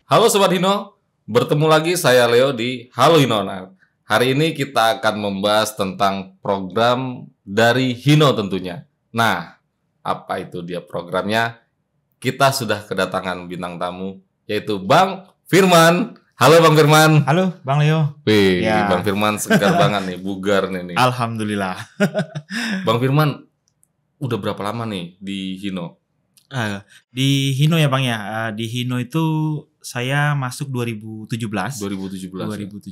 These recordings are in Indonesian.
Halo Sobat Hino, bertemu lagi saya Leo di Halo Hinoner. Hari ini kita akan membahas tentang program dari Hino tentunya. Nah, apa itu dia programnya? Kita sudah kedatangan bintang tamu, yaitu Bang Firman. Halo Bang Firman. Halo Bang Leo. Wih, Ya. Bang Firman segar banget nih, bugar nih. Alhamdulillah. Bang Firman, udah berapa lama nih di Hino? Di Hino ya Bang ya. Di Hino itu saya masuk 2017. 2017.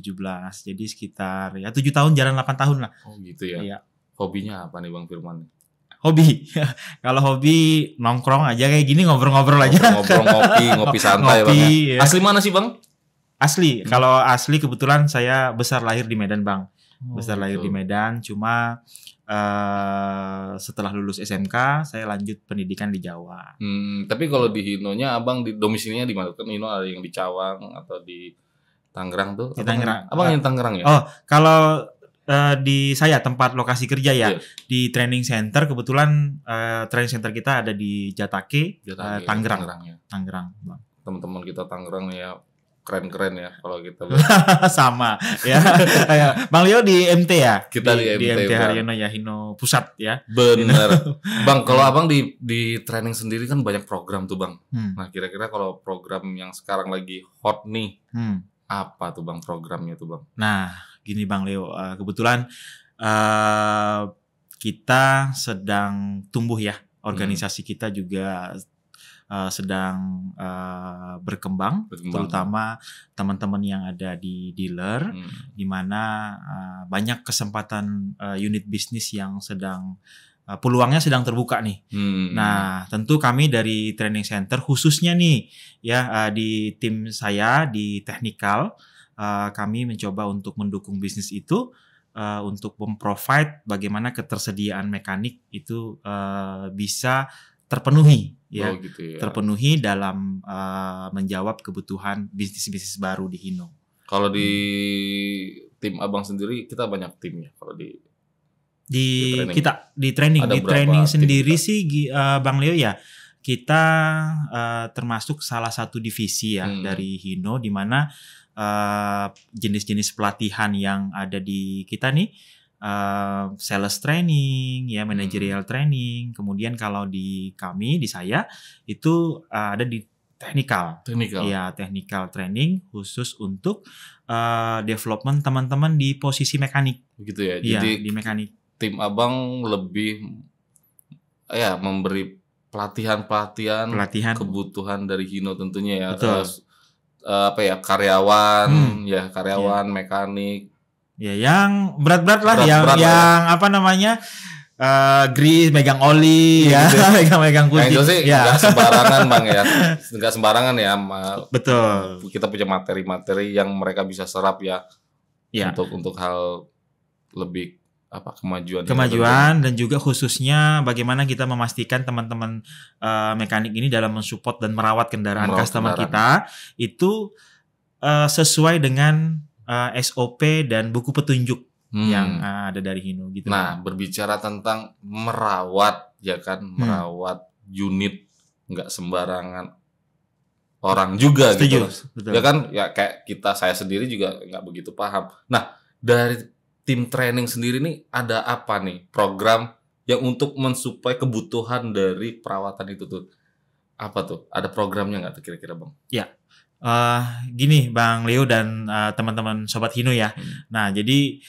Jadi sekitar ya 7 tahun, jalan 8 tahun lah. Oh gitu ya. Iya. Hobinya apa nih Bang Firman? Hobi. Kalau hobi nongkrong aja kayak gini, ngobrol-ngobrol aja. Ngobrol, ngopi santai Bang ya. Ya. Asli mana sih Bang? Asli. Kalau asli kebetulan saya besar lahir di Medan Bang. Besar lahir di gitu. Medan, cuma setelah lulus SMK saya lanjut pendidikan di Jawa. Tapi kalau di Hinonya Abang di domisilinya di mana? Kan Hino ada yang di Cawang atau di Tangerang tuh. Di Tangerang. Abang yang Tangerang ya? Oh, kalau di saya tempat lokasi kerja ya, Iya. di training center, kebetulan training center kita ada di Jatake, Jatake, Tangerang. ya. Tangerang, Bang. Teman-teman kita Tangerang ya keren-keren ya kalau kita Sama ya. Bang Leo di MT ya? Kita di MT, Bang. Haryono ya, Hino Pusat ya. Bener. Bang, kalau Abang di training sendiri kan banyak program tuh Bang. Hmm. Nah, kira-kira kalau program yang sekarang lagi hot nih, apa tuh Bang programnya tuh Bang? Nah, gini Bang Leo, kebetulan kita sedang tumbuh ya. Organisasi kita juga sedang berkembang, terutama teman-teman yang ada di dealer, di mana banyak kesempatan unit bisnis yang sedang peluangnya sedang terbuka nih. Nah, tentu kami dari training center khususnya nih ya di tim saya di teknikal, kami mencoba untuk mendukung bisnis itu untuk memprovide bagaimana ketersediaan mekanik itu bisa terpenuhi ya, gitu ya. Terpenuhi dalam menjawab kebutuhan bisnis-bisnis baru di Hino. Kalau di tim Abang sendiri kita banyak tim ya kalau di training sendiri sih Bang Leo ya, kita termasuk salah satu divisi ya dari Hino, di mana jenis-jenis pelatihan yang ada di kita nih, sales training ya, managerial training. Kemudian kalau di saya itu ada di teknikal. Ya, technical training khusus untuk development teman-teman di posisi mekanik. Gitu ya. Iya, jadi di mekanik. Tim Abang lebih ya memberi pelatihan kebutuhan dari Hino tentunya ya. Betul. Karyawan mekanik. Ya, yang berat-berat lah, yang apa namanya? Grease, megang oli ya, gitu. megang kunci. Nah, itu sih nggak sembarangan Bang ya, nggak sembarangan ya. Betul. Kita punya materi-materi yang mereka bisa serap ya. Untuk hal lebih kemajuan dan juga khususnya bagaimana kita memastikan teman-teman mekanik ini dalam mensupport dan merawat kendaraan customer kita itu sesuai dengan SOP dan buku petunjuk yang ada dari Hino gitu. Nah, berbicara tentang merawat ya kan, merawat unit nggak sembarangan orang juga. Setuju, gitu. Betul. Ya kan, ya kayak saya sendiri juga nggak begitu paham. Nah, dari tim training sendiri nih ada apa nih program yang untuk mensuplai kebutuhan dari perawatan itu tuh? Apa tuh? Ada programnya nggak tuh kira-kira Bang? Ya, gini Bang Leo dan teman-teman Sobat Hino ya. Nah, jadi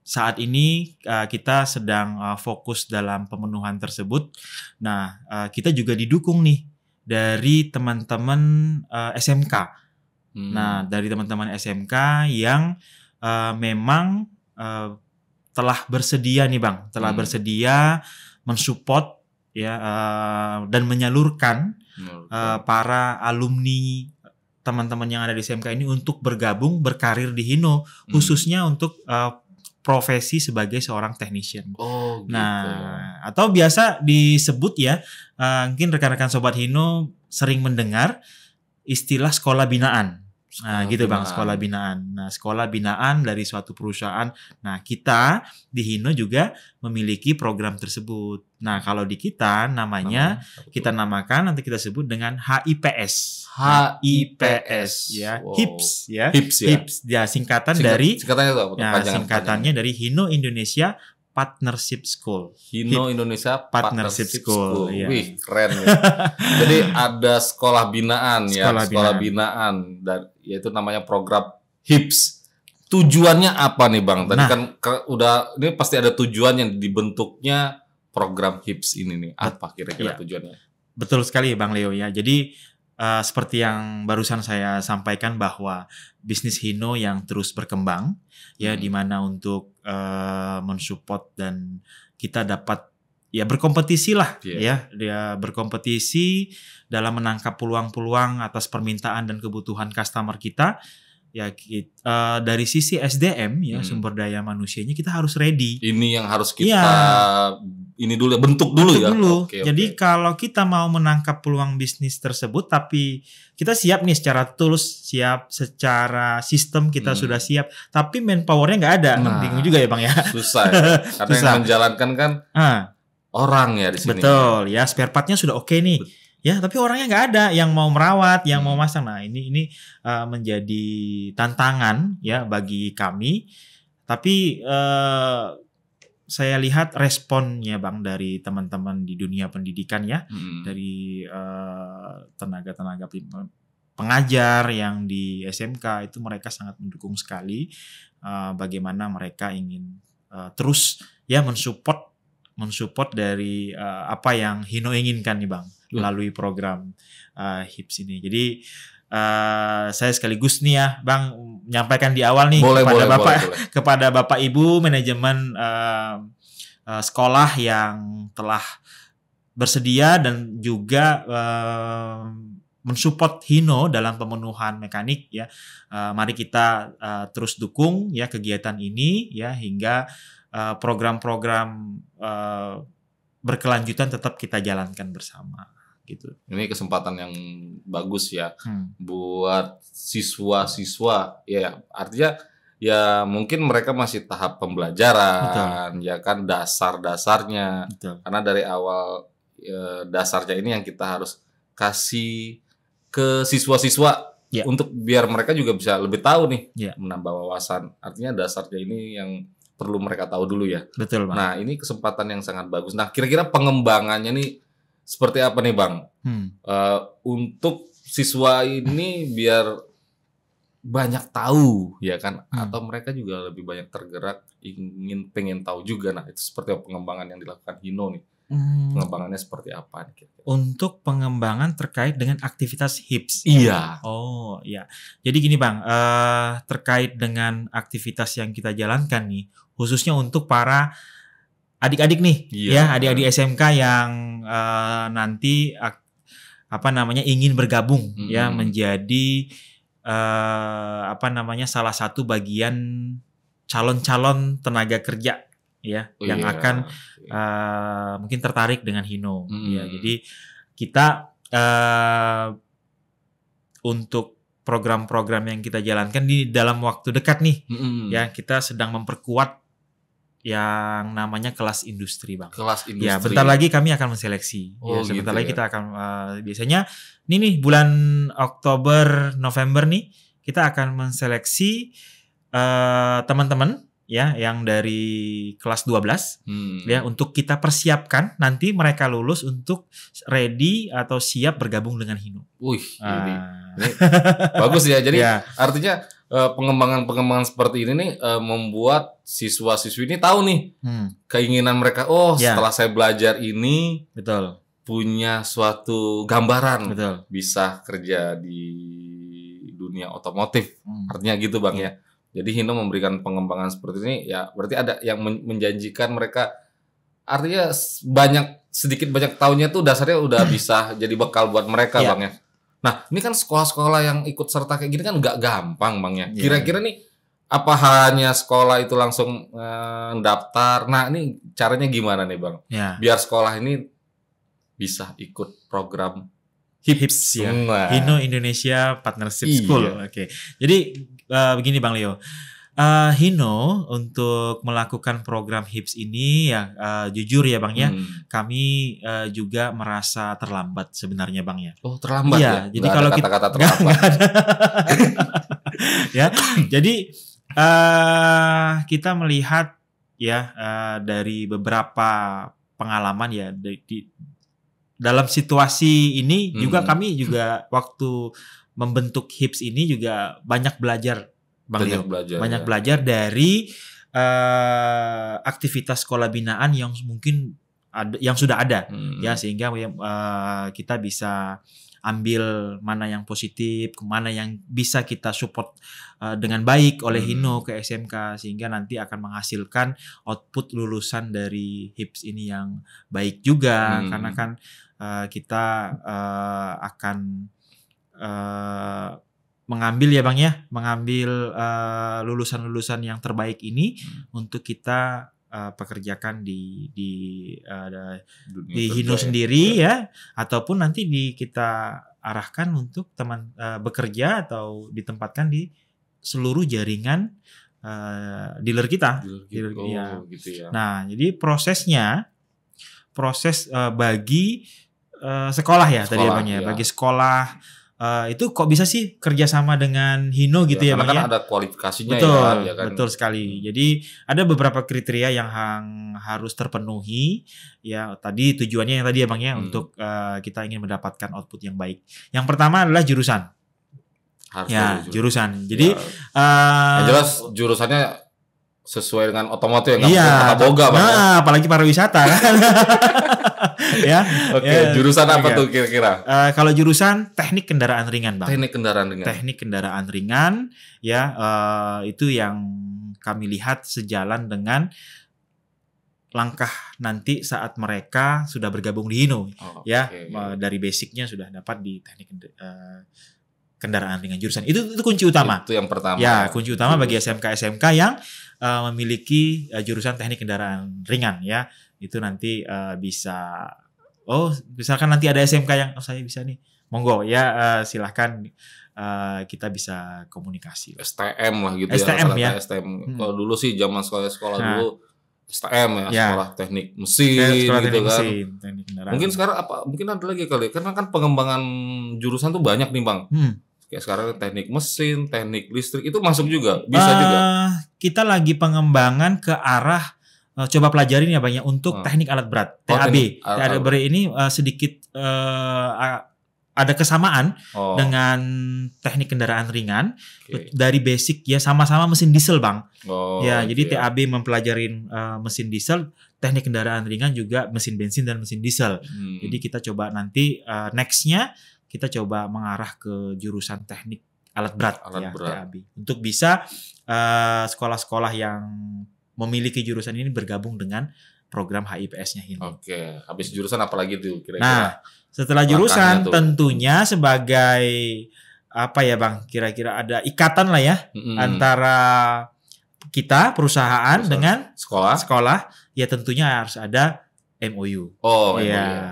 saat ini kita sedang fokus dalam pemenuhan tersebut. Nah, kita juga didukung nih dari teman-teman SMK. Nah, dari teman-teman SMK yang memang telah bersedia nih Bang, bersedia mensupport ya dan menyalurkan para alumni teman-teman yang ada di SMK ini untuk berkarir di Hino, khususnya untuk profesi sebagai seorang technician. Oh, gitu. Nah, atau biasa disebut ya, mungkin rekan-rekan Sobat Hino sering mendengar istilah sekolah binaan. Nah, gitu Bang, sekolah binaan. Nah, sekolah binaan dari suatu perusahaan. Nah, kita di Hino juga memiliki program tersebut. Nah, kalau di kita namanya kita namakan, nanti kita sebut dengan HIPS. HIPS ya, wow. HIPS ya. HIPS ya. HIPS ya, singkatan dari singkatannya dari Hino Indonesia Partnership School. Hino Indonesia Partnership School. Ya. Wih, keren ya. Jadi ada sekolah binaan ya, sekolah binaan dan yaitu namanya program HIPS. Tujuannya apa nih Bang? Tadi kan udah ini pasti ada tujuannya dibentuknya program HIPS ini nih. Apa kira-kira tujuannya? Betul sekali Bang Leo ya. Jadi seperti yang barusan saya sampaikan bahwa bisnis Hino yang terus berkembang ya, di mana untuk mensupport dan kita dapat ya berkompetisi lah ya, dia berkompetisi dalam menangkap peluang-peluang atas permintaan dan kebutuhan customer kita. Ya dari sisi SDM ya, sumber daya manusianya kita harus ready. Ini yang harus kita ini dulu bentuk dulu ya. Okay. Jadi kalau kita mau menangkap peluang bisnis tersebut, tapi kita siap nih secara tools, siap secara sistem kita sudah siap, tapi manpowernya nggak ada. Bingung juga ya Bang ya. Susah ya. Karena yang menjalankan kan orang ya di sini. Betul ya, spare partnya sudah oke nih. Ya, tapi orangnya nggak ada yang mau merawat, yang mau masang. Nah, ini menjadi tantangan ya bagi kami. Tapi saya lihat responnya Bang dari teman-teman di dunia pendidikan ya, dari tenaga-tenaga pengajar yang di SMK itu mereka sangat mendukung sekali bagaimana mereka ingin terus ya mensupport dari apa yang Hino inginkan nih Bang melalui program HIPS ini. Jadi saya sekaligus nih ya Bang menyampaikan di awal nih kepada Bapak Ibu manajemen sekolah yang telah bersedia dan juga mensupport Hino dalam pemenuhan mekanik ya. Mari kita terus dukung ya kegiatan ini ya hingga program-program berkelanjutan tetap kita jalankan bersama gitu. Ini kesempatan yang bagus ya buat siswa-siswa ya, artinya ya mungkin mereka masih tahap pembelajaran. Betul. Ya kan dasar-dasarnya. Betul. Karena dari awal dasarnya ini yang kita harus kasih ke siswa-siswa untuk biar mereka juga bisa lebih tahu nih, menambah wawasan. Artinya dasarnya ini yang perlu mereka tahu dulu ya. Betul Bang. Nah ini kesempatan yang sangat bagus. Nah kira-kira pengembangannya nih seperti apa nih Bang? Untuk siswa ini biar banyak tahu ya kan, atau mereka juga lebih banyak tergerak pengen tahu juga. Nah itu seperti apa pengembangan yang dilakukan Hino nih? Pengembangannya seperti apa nih? Untuk pengembangan terkait dengan aktivitas HIPS. Iya. Oh iya. Jadi gini Bang, terkait dengan aktivitas yang kita jalankan nih, khususnya untuk para adik-adik nih, ya adik-adik SMK yang nanti ingin bergabung ya menjadi salah satu bagian calon-calon tenaga kerja ya yang akan mungkin tertarik dengan Hino ya. Jadi kita untuk program-program yang kita jalankan di dalam waktu dekat nih ya, kita sedang memperkuat yang namanya kelas industri Bang. Kelas industri. Ya, bentar lagi kami akan menseleksi. Sebentar lagi kita akan biasanya nih bulan Oktober November nih kita akan menseleksi teman-teman ya yang dari kelas 12 ya untuk kita persiapkan nanti mereka lulus untuk ready atau siap bergabung dengan Hino. Ini bagus ya. Jadi artinya pengembangan seperti ini nih membuat siswa-siswi ini tahu nih keinginan mereka. Setelah saya belajar ini punya suatu gambaran bisa kerja di dunia otomotif. Artinya gitu Bang ya. Jadi Hino memberikan pengembangan seperti ini ya, berarti ada yang menjanjikan mereka, artinya sedikit banyak tahunnya tuh dasarnya udah bisa jadi bekal buat mereka Bang ya. Nah ini kan sekolah-sekolah yang ikut serta kayak gini kan nggak gampang Bang ya. Kira-kira nih apa hanya sekolah itu langsung daftar? Nah ini caranya gimana nih Bang? Biar sekolah ini bisa ikut program HIPS ya. Nah. Hino Indonesia Partnership Iya. School. Oke. Jadi begini Bang Leo. Hino untuk melakukan program HIPS ini ya jujur ya Bang ya, kami juga merasa terlambat sebenarnya Bang ya. Oh, terlambat iya, ya. Jadi Nggak kalau ada kita kata-kata terlambat. nggak ada. Ya, jadi kita melihat ya dari beberapa pengalaman ya dalam situasi ini juga kami juga waktu membentuk HIPS ini juga banyak belajar Bang Leo. Banyak belajar dari aktivitas sekolah binaan yang mungkin ada, yang sudah ada ya, sehingga kita bisa ambil mana yang positif, mana yang bisa kita support dengan baik oleh Hino ke SMK, sehingga nanti akan menghasilkan output lulusan dari HIPS ini yang baik juga, karena kan kita akan mengambil ya Bang ya, mengambil lulusan-lulusan yang terbaik ini untuk kita pekerjakan di Hino sendiri ya, ataupun nanti kita arahkan untuk teman bekerja atau ditempatkan di seluruh jaringan dealer kita. Gitu ya. Nah, jadi proses bagi sekolah ya tadi Bang ya, bagi sekolah. Itu kok bisa sih kerjasama dengan Hino gitu ya Bang ya? Karena kan ada kualifikasinya. Betul, ya kan? Betul sekali. Jadi ada beberapa kriteria yang harus terpenuhi ya. Tadi tujuannya yang tadi ya Bang ya, untuk kita ingin mendapatkan output yang baik. Yang pertama adalah jurusan. Jurusan. Jadi yang jelas jurusannya sesuai dengan otomotif yang iya, boga Bang. Nah, apalagi pariwisata kan. Ya. Oke, jurusan apa tuh kira-kira? Kalau jurusan teknik kendaraan ringan Bang. Teknik kendaraan ringan ya, itu yang kami lihat sejalan dengan langkah nanti saat mereka sudah bergabung di Hino. Dari basicnya sudah dapat di teknik kendaraan ringan jurusan. Itu kunci utama. Itu yang pertama. Ya, kunci utama bagi SMK yang memiliki jurusan teknik kendaraan ringan ya. Itu nanti bisa, misalkan nanti ada SMK yang saya bisa nih, monggo ya, silahkan kita bisa komunikasi. STM lah gitu STM ya. STM. Kalau dulu sih zaman sekolah dulu STM ya, sekolah teknik mesin sekolah gitu teknik kan. Mesin, teknik kendaraan. Mungkin sekarang mungkin ada lagi kali, karena kan pengembangan jurusan tuh banyak nih Bang. Kayak sekarang teknik mesin, teknik listrik itu masuk juga, bisa juga. Kita lagi pengembangan ke arah coba pelajarin ya Bang ya, untuk teknik alat berat, TAB. TAB ini sedikit ada kesamaan dengan teknik kendaraan ringan, dari basic ya, sama-sama mesin diesel Bang. Jadi TAB mempelajarin mesin diesel, teknik kendaraan ringan juga mesin bensin dan mesin diesel. Jadi kita coba nanti nextnya kita coba mengarah ke jurusan teknik alat berat. TAB, untuk bisa sekolah-sekolah yang memiliki jurusan ini bergabung dengan program HIPS-nya ini. Oke, habis jurusan apa lagi tuh kira-kira? Nah, setelah jurusan tentunya sebagai apa ya Bang, kira-kira ada ikatan lah ya antara kita perusahaan dengan sekolah ya, tentunya harus ada MOU.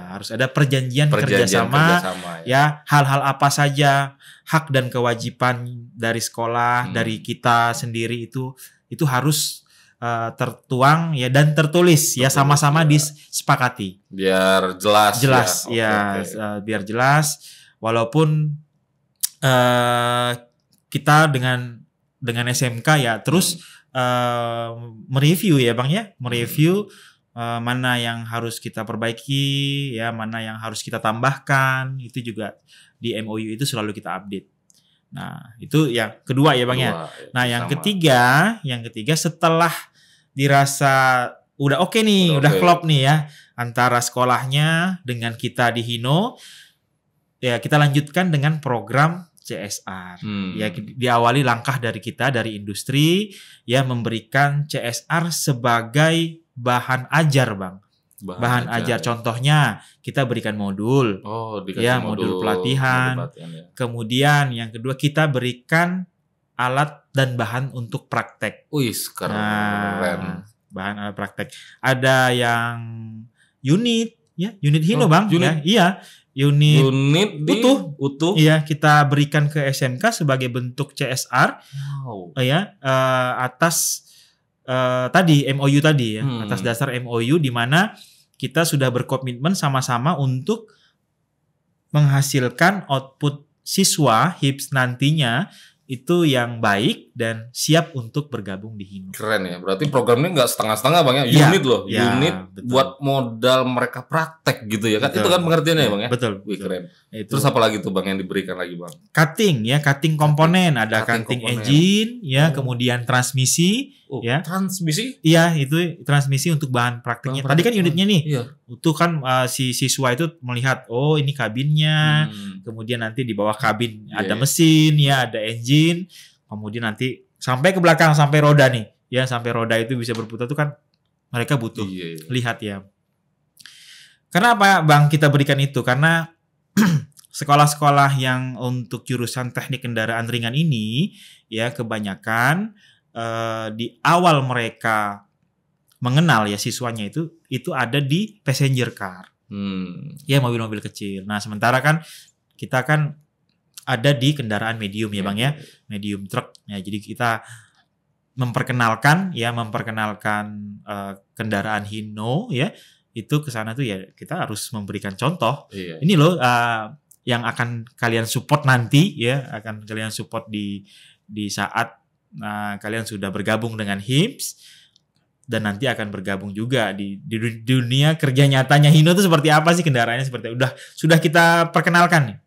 Harus ada perjanjian kerjasama ya. Hal-hal apa saja hak dan kewajiban dari sekolah, dari kita sendiri itu harus tertuang ya, dan tertulis ya, sama-sama disepakati. Biar jelas ya. Biar jelas. Walaupun kita dengan SMK ya terus mereview ya Bang ya, mereview mana yang harus kita perbaiki ya, mana yang harus kita tambahkan, itu juga di MOU itu selalu kita update. Nah, itu yang kedua ya Bang ya. Nah, yang ketiga setelah dirasa udah oke nih, udah klop nih ya antara sekolahnya dengan kita di Hino, ya kita lanjutkan dengan program CSR. Ya, diawali langkah dari kita dari industri ya, memberikan CSR sebagai bahan ajar Bang. Bahan ajar. Contohnya kita berikan modul. Modul pelatihan. Ya. Kemudian yang kedua kita berikan alat dan bahan untuk praktek. Keren. Bahan alat praktek. Ada yang unit Hino Bang. Unit? Ya, iya. unit utuh. Iya, kita berikan ke SMK sebagai bentuk CSR. Wow. Ya, atas tadi MOU tadi ya, atas dasar MOU di mana kita sudah berkomitmen sama-sama untuk menghasilkan output siswa HIPS nantinya itu yang baik dan siap untuk bergabung di Hino. Keren ya, berarti programnya nggak setengah-setengah Bang ya, unit loh, unit betul. Buat modal mereka praktek gitu ya kan, itu kan pengertiannya ya Bang ya? Betul. Wih keren. Itu. Terus apa lagi tuh Bang yang diberikan lagi Bang? Cutting komponen, ada cutting engine ya, kemudian transmisi ya. Transmisi? Iya, itu transmisi untuk bahan praktiknya. Tadi kan unitnya nih. Iya. Itu kan si siswa itu melihat, oh ini kabinnya, kemudian nanti di bawah kabin ada mesin ya, ada engine, kemudian nanti sampai ke belakang sampai roda nih. Ya, sampai roda itu bisa berputar itu kan mereka butuh lihat ya. Karena apa Bang kita berikan itu? Karena sekolah-sekolah yang untuk jurusan teknik kendaraan ringan ini ya kebanyakan di awal mereka mengenal ya siswanya itu ada di passenger car. Ya mobil-mobil kecil. Nah, sementara kan kita kan ada di kendaraan medium ya Bang ya. Medium truck. Ya, jadi kita memperkenalkan kendaraan Hino ya. Itu ke sana tuh ya kita harus memberikan contoh. Ini loh yang akan kalian support nanti ya, akan kalian support di saat kalian sudah bergabung dengan HIPS dan nanti akan bergabung juga di dunia kerja nyatanya Hino itu seperti apa sih, kendaraannya seperti sudah kita perkenalkan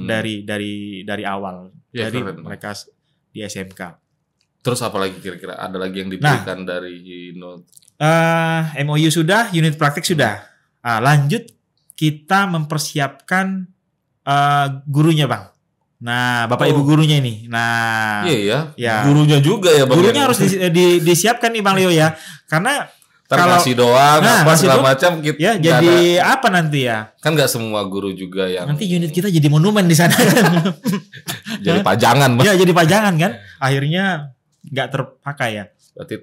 dari awal dari keren. Mereka di SMK. Terus apa lagi kira-kira? Ada lagi yang diberikan dari Hino? MOU sudah, unit praktik sudah. Lanjut kita mempersiapkan gurunya Bang. Nah, Bapak Ibu gurunya ini. Nah, iya ya. Gurunya juga ya Bang. Gurunya harus disiapkan nih Bang Leo ya. Karena kalau ngasih doang apa segala macam kita ya jadi apa nanti ya? Kan nggak semua guru juga yang nanti unit kita jadi monumen di sana. Jadi pajangan Bang. Ya, jadi pajangan kan. Akhirnya nggak terpakai ya. Berarti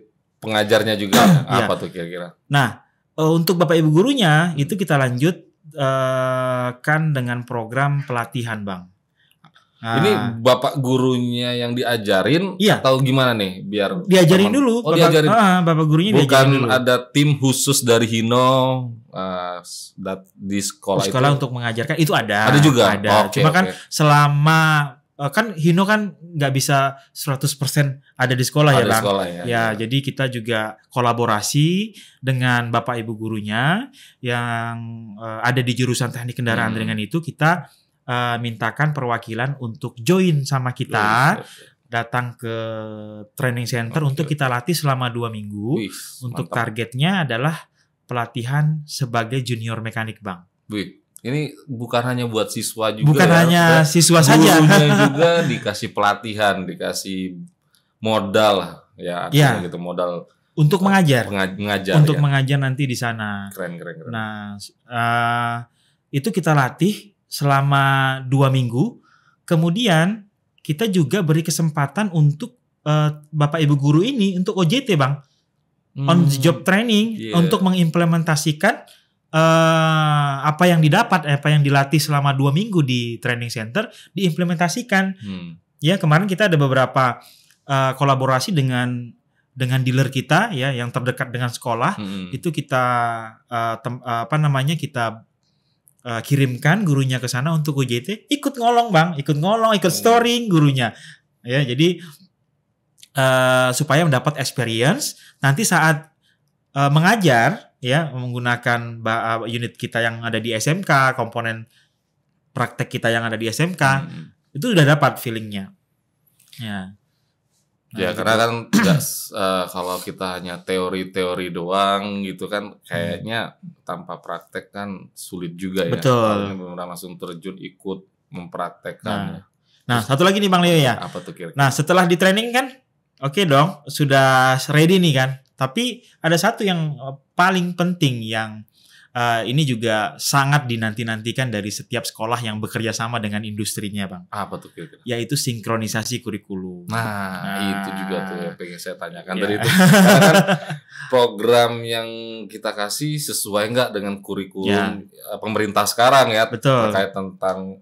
pengajarnya juga apa tuh kira-kira? Nah, untuk Bapak Ibu gurunya itu kita lanjut kan dengan program pelatihan Bang. Ini Bapak gurunya yang diajarin atau gimana nih biar diajarin dulu? Diajarin. Bapak gurunya bukan diajarin dulu. Ada tim khusus dari Hino di sekolah itu untuk mengajarkan itu ada. Ada juga. Cuma kan selama kan Hino kan nggak bisa 100% ada di sekolah ya Bang. Jadi kita juga kolaborasi dengan Bapak Ibu gurunya yang ada di jurusan teknik kendaraan ringan itu, kita mintakan perwakilan untuk join sama kita, datang ke training center untuk kita latih selama 2 minggu. Untuk targetnya adalah pelatihan sebagai junior mekanik Bang. Ini bukan hanya buat siswa juga. Bukan hanya siswa saja. Gurunya juga dikasih pelatihan, dikasih modal ya, gitu, modal untuk mengajar. Untuk mengajar nanti di sana. Keren. Nah, itu kita latih selama 2 minggu. Kemudian kita juga beri kesempatan untuk Bapak Ibu guru ini untuk OJT Bang. On job training untuk mengimplementasikan apa yang didapat, apa yang dilatih selama 2 minggu di training center diimplementasikan. Ya, kemarin kita ada beberapa kolaborasi dengan dealer kita ya yang terdekat dengan sekolah. Itu kita kita kirimkan gurunya ke sana untuk OJT, ikut ngolong Bang, ikut storing gurunya. Ya, jadi supaya mendapat experience nanti saat mengajar ya menggunakan unit kita yang ada di SMK, komponen praktek kita yang ada di SMK, itu sudah dapat feelingnya. Ya. Ya, karena kan kalau kita hanya teori-teori doang gitu kan kayaknya tanpa praktek kan sulit juga ya. Betul. Benar langsung terjun ikut mempraktekkan. Nah, satu lagi nih Bang Leo ya. Apa tuh kira-kira? Nah, setelah di training kan oke dong, sudah ready nih kan. Tapi ada satu yang paling penting yang ini juga sangat dinanti-nantikan dari setiap sekolah yang bekerja sama dengan industrinya, Bang. Apa tuh kira-kira? Yaitu sinkronisasi kurikulum. Nah, itu juga tuh yang pengen saya tanyakan Ya. dari itu. Karena kan program yang kita kasih sesuai nggak dengan kurikulum pemerintah sekarang ya, Betul. terkait tentang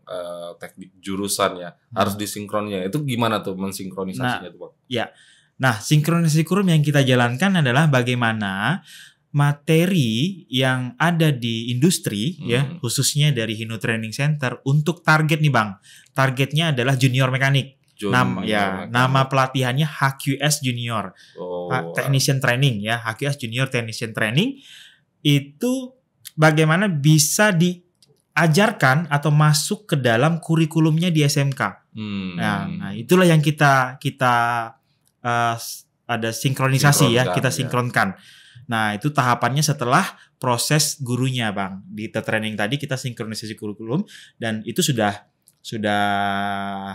teknik jurusan ya, harus disinkronnya. Itu gimana tuh mensinkronisasinya tuh, Bang? Ya. Nah, sinkronisasi kurikulum yang kita jalankan adalah bagaimana materi yang ada di industri ya, khususnya dari Hino Training Center untuk target nih, Bang. Targetnya adalah junior mekanik. Nama pelatihannya HQS Junior. Technician Training ya, HQS Junior Technician Training. Itu bagaimana bisa diajarkan atau masuk ke dalam kurikulumnya di SMK. Nah, itulah yang kita ada sinkronisasi ya, kita sinkronkan. Nah, itu tahapannya setelah proses gurunya, Bang. Di training tadi kita sinkronisasi kurikulum dan itu sudah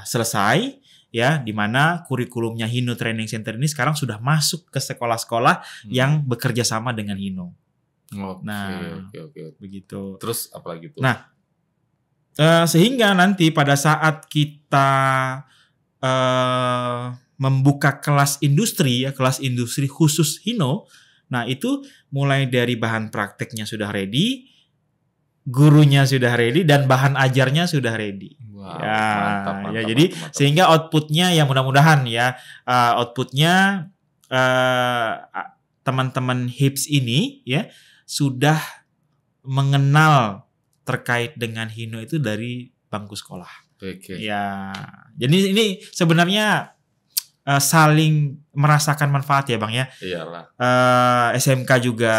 selesai ya, di mana kurikulumnya Hino Training Center ini sekarang sudah masuk ke sekolah-sekolah yang bekerja sama dengan Hino. Oke. Begitu. Terus apa lagi tuh? Nah, sehingga nanti pada saat kita membuka kelas industri ya, kelas industri khusus Hino. Nah, itu mulai dari bahan prakteknya sudah ready, gurunya sudah ready, dan bahan ajarnya sudah ready. Mantap, jadi mantap. Sehingga outputnya ya mudah-mudahan ya, outputnya teman-teman HIPS ini ya sudah mengenal terkait dengan Hino itu dari bangku sekolah. Ya, jadi ini sebenarnya saling merasakan manfaat ya, Bang ya. Iyalah. SMK juga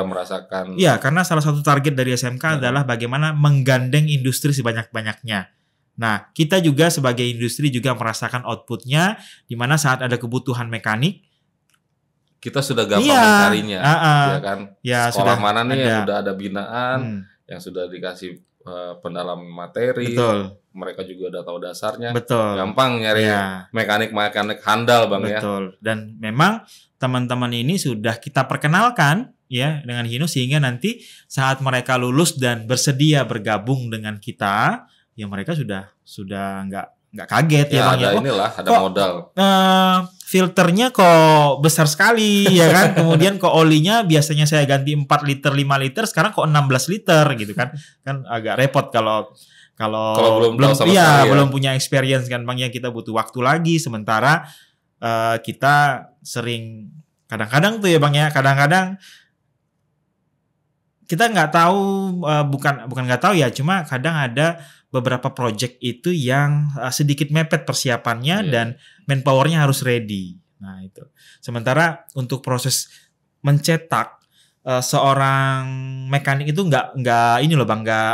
merasakan. Iya, karena salah satu target dari SMK adalah bagaimana menggandeng industri sebanyak-banyaknya. Nah, kita juga sebagai industri juga merasakan outputnya, di mana saat ada kebutuhan mekanik, kita sudah gampang mencarinya, ya kan? Ya, sekolah mana nih yang sudah ada binaan, yang sudah dikasih pendalaman materi. Betul. Mereka juga udah tahu dasarnya. Betul. Gampang nyari mekanik handal, Bang. Betul. Dan memang teman-teman ini sudah kita perkenalkan ya dengan Hino, sehingga nanti saat mereka lulus dan bersedia bergabung dengan kita, ya mereka sudah nggak kaget ya, Bang. Ada modal. Filternya kok besar sekali ya kan. Kemudian kok olinya biasanya saya ganti 4 liter 5 liter, sekarang kok 16 liter gitu kan. Kan agak repot kalau belum punya experience kan, Bang, ya. Kita butuh waktu lagi, sementara kita sering kadang-kadang tuh ya, Bang ya, kadang-kadang kita nggak tahu, bukan nggak tahu ya, cuma kadang ada beberapa project itu yang sedikit mepet persiapannya dan manpowernya harus ready. Nah, itu. Sementara untuk proses mencetak seorang mekanik itu nggak ini loh, Bang, nggak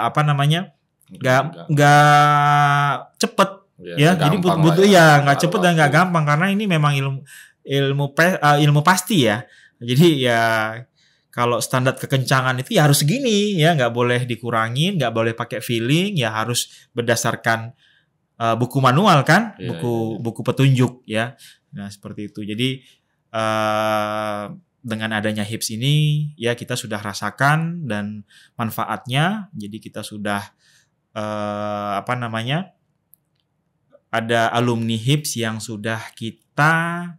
cepet ya. Jadi butuh nggak cepet dan nggak gampang, karena ini memang ilmu pasti ya. Jadi ya kalau standar kekencangan itu ya harus segini ya, nggak boleh dikurangin, nggak boleh pakai feeling, ya harus berdasarkan buku manual kan, buku petunjuk ya. Nah, seperti itu. Jadi dengan adanya HIPS ini ya kita sudah rasakan dan manfaatnya. Jadi kita sudah ada alumni HIPS yang sudah kita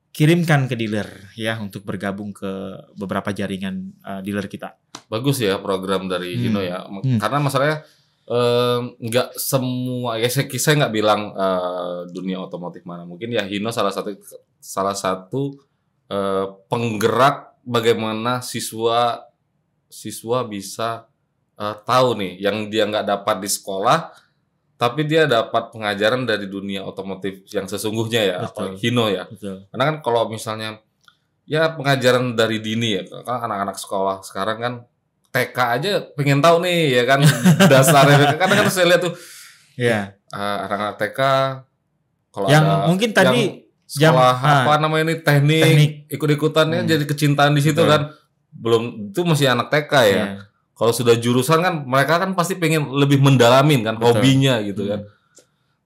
kirimkan ke dealer ya untuk bergabung ke beberapa jaringan dealer kita. Bagus ya program dari Hino ya. Karena masalahnya nggak semua, ya saya nggak bilang dunia otomotif mana, mungkin ya Hino salah satu penggerak bagaimana siswa bisa tahu nih yang dia nggak dapat di sekolah, tapi dia dapat pengajaran dari dunia otomotif yang sesungguhnya ya. Betul. Hino ya. Betul. Karena kan kalau misalnya ya pengajaran dari dini ya, kan anak-anak sekolah sekarang kan TK aja pengen tahu nih ya kan dasarnya. Kadang kan saya lihat tuh anak-anak TK kalau yang ada mungkin tadi sekolah teknik ikut-ikutannya jadi kecintaan di situ kan. Belum, itu masih anak TK ya. Kalau sudah jurusan kan mereka kan pasti pengen lebih mendalamin kan. Betul. Hobinya gitu kan.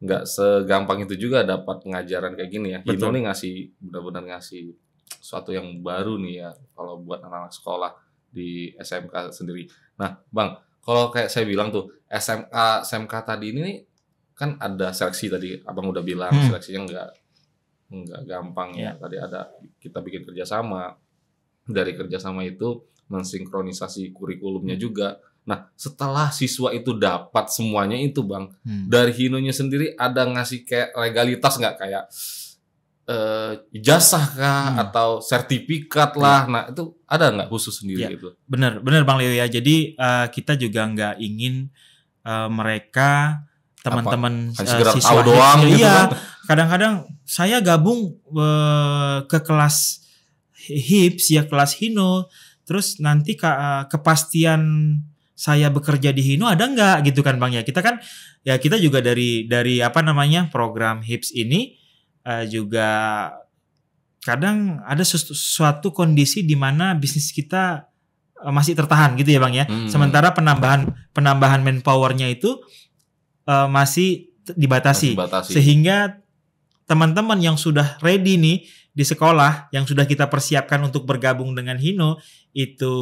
Nggak segampang itu juga dapat pengajaran kayak gini ya. Hino nih benar-benar ngasih sesuatu yang baru nih ya kalau buat anak-anak sekolah. di SMK sendiri. Nah, Bang, kalau kayak saya bilang tuh SMK tadi ini kan ada seleksi tadi, Abang udah bilang seleksinya nggak gampang ya. Tadi ada kita bikin kerjasama, dari kerjasama itu mensinkronisasi kurikulumnya juga. Nah, setelah siswa itu dapat semuanya itu, Bang, dari Hinonya sendiri ada ngasih kayak legalitas nggak, kayak ijazah kah atau sertifikat lah? Nah, itu ada nggak khusus sendiri itu? Bener Bang Leo ya. Jadi kita juga nggak ingin mereka teman-teman siswa tahu doang gitu kan? Kadang-kadang saya gabung ke kelas HIPS ya, kelas Hino, terus nanti kepastian saya bekerja di Hino ada nggak gitu kan Bang ya. Kita kan ya kita juga dari program HIPS ini juga kadang ada suatu kondisi di mana bisnis kita masih tertahan gitu ya Bang ya. Sementara penambahan manpowernya itu masih dibatasi. Sehingga teman-teman yang sudah ready nih di sekolah, yang sudah kita persiapkan untuk bergabung dengan Hino itu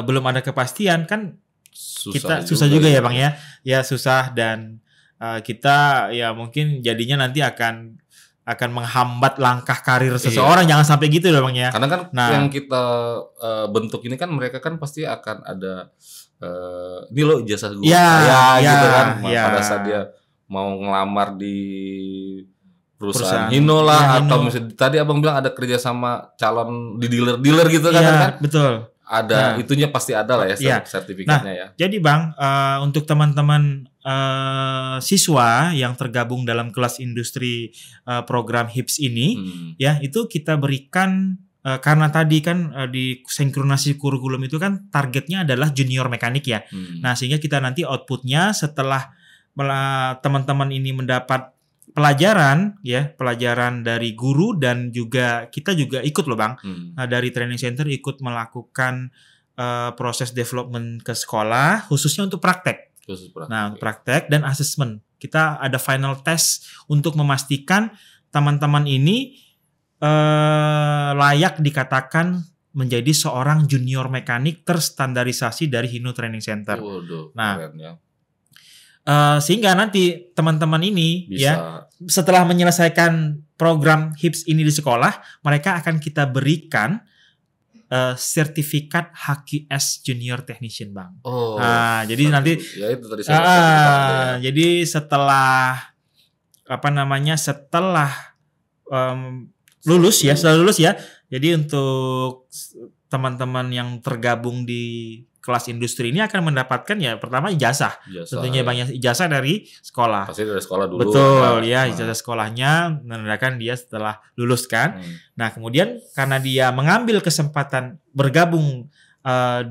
belum ada kepastian kan, susah juga ya Bang ya. Ya susah, dan kita ya mungkin jadinya nanti akan menghambat langkah karir seseorang. Jangan sampai gitu loh Bang ya. Karena kan yang kita bentuk ini kan mereka kan pasti akan ada ini loh ijazah gue gitu kan. Pada saat dia mau ngelamar di perusahaan Hino lah, atau misalnya tadi Abang bilang ada kerja sama calon di dealer gitu kan. Betul. Ada itunya pasti ada lah ya sertifikatnya ya. Jadi Bang, untuk teman-teman siswa yang tergabung dalam kelas industri program HIPS ini, ya itu kita berikan karena tadi kan di sinkronasi kurikulum itu kan targetnya adalah junior mekanik ya. Nah sehingga kita nanti outputnya setelah teman-teman ini mendapat pelajaran dari guru, dan juga kita juga ikut loh Bang, dari training center ikut melakukan proses development ke sekolah khususnya untuk praktek. Nah praktek dan assessment, kita ada final test untuk memastikan teman-teman ini layak dikatakan menjadi seorang junior mekanik terstandarisasi dari Hino Training Center. Sehingga nanti teman-teman ini bisa, setelah menyelesaikan program HIPS ini di sekolah, mereka akan kita berikan sertifikat HQS Junior Technician Bang. Jadi nanti itu tadi jadi setelah lulus ya. Jadi untuk teman-teman yang tergabung di kelas industri ini akan mendapatkan ya pertama ijazah. Tentunya banyak ijazah dari sekolah. Pasti dari sekolah dulu. Betul ya, ijazah sekolahnya menandakan dia setelah lulus kan. Nah, kemudian karena dia mengambil kesempatan bergabung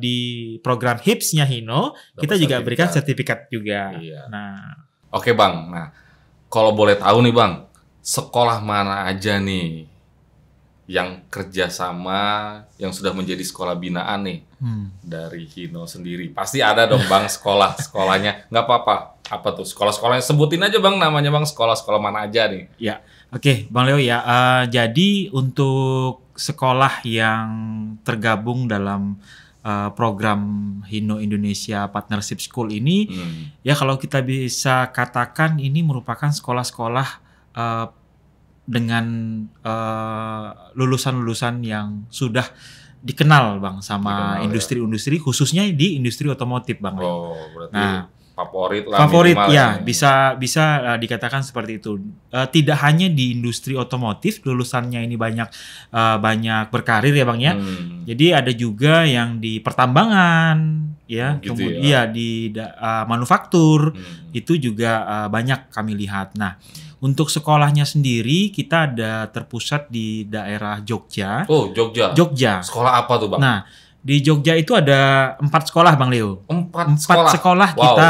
di program HIPS-nya Hino, kita juga berikan sertifikat juga. Nah, oke Bang. Nah, kalau boleh tahu nih Bang, sekolah mana aja nih yang kerjasama, yang sudah menjadi sekolah binaan nih dari Hino sendiri? Pasti ada dong Bang sekolahnya. Nggak apa-apa. Apa tuh sekolah-sekolahnya? Sebutin aja Bang namanya Bang, sekolah-sekolah mana aja nih? Ya, oke Bang Leo ya. Jadi untuk sekolah yang tergabung dalam program Hino Indonesia Partnership School ini, ya kalau kita bisa katakan ini merupakan sekolah-sekolah dengan lulusan-lulusan yang sudah dikenal Bang sama industri-industri, khususnya di industri otomotif Bang. Berarti favorit ya, bisa dikatakan seperti itu. Tidak hanya di industri otomotif lulusannya ini banyak berkarir ya Bang ya. Jadi ada juga yang di pertambangan ya, kemudian di manufaktur itu juga banyak kami lihat. Nah, untuk sekolahnya sendiri kita ada terpusat di daerah Jogja. Oh, Jogja. Sekolah apa tuh Bang? Nah, di Jogja itu ada 4 sekolah Bang Leo. 4 sekolah kita.